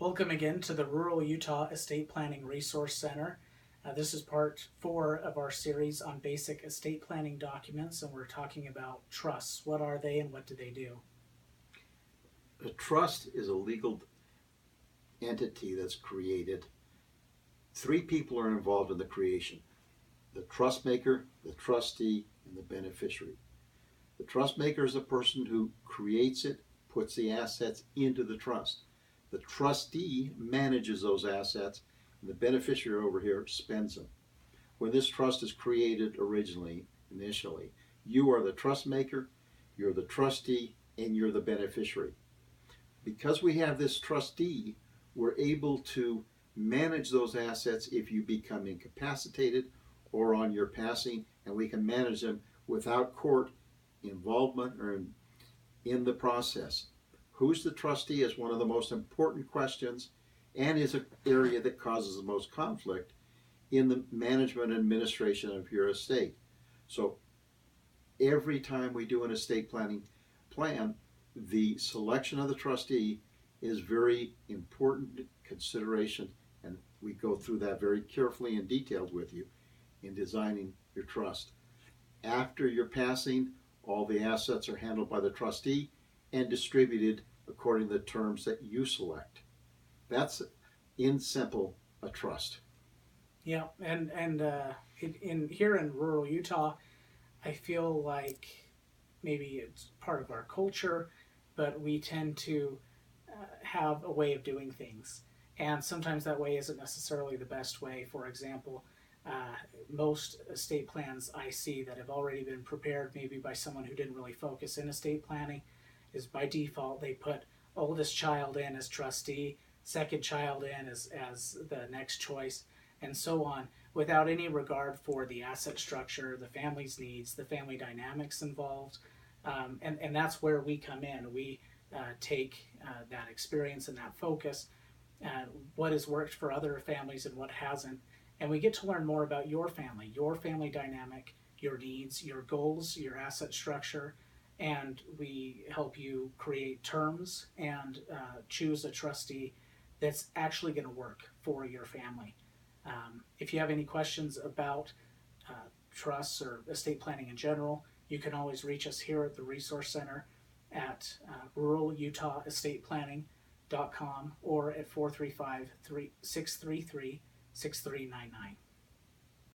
Welcome again to the Rural Utah Estate Planning Resource Center. This is part 4 of our series on basic estate planning documents, and we're talking about trusts. What are they and what do they do? A trust is a legal entity that's created. 3 people are involved in the creation: the trust maker, the trustee, and the beneficiary. The trust maker is the person who creates it, puts the assets into the trust. The trustee manages those assets, and the beneficiary over here spends them. When this trust is created initially, you are the trust maker, you're the trustee, and you're the beneficiary. Because we have this trustee, we're able to manage those assets if you become incapacitated or on your passing, and we can manage them without court involvement or in the process. Who's the trustee is one of the most important questions, and is an area that causes the most conflict in the management and administration of your estate. So every time we do an estate planning plan, the selection of the trustee is very important consideration, and we go through that very carefully and detailed with you in designing your trust. After your passing, all the assets are handled by the trustee and distributed according to the terms that you select. That's, in simple, a trust. Yeah, and in here in rural Utah, I feel like maybe it's part of our culture, but we tend to have a way of doing things, and sometimes that way isn't necessarily the best way. For example, most estate plans I see that have already been prepared maybe by someone who didn't really focus in estate planning is by default they put oldest child in as trustee, second child in as the next choice, and so on, without any regard for the asset structure, the family's needs, the family dynamics involved. And that's where we come in. We take that experience and that focus, what has worked for other families and what hasn't, and we get to learn more about your family dynamic, your needs, your goals, your asset structure, and we help you create terms and choose a trustee that's actually going to work for your family. If you have any questions about trusts or estate planning in general, you can always reach us here at the Resource Center at ruralutahestate.planning.com or at 435-633-6399.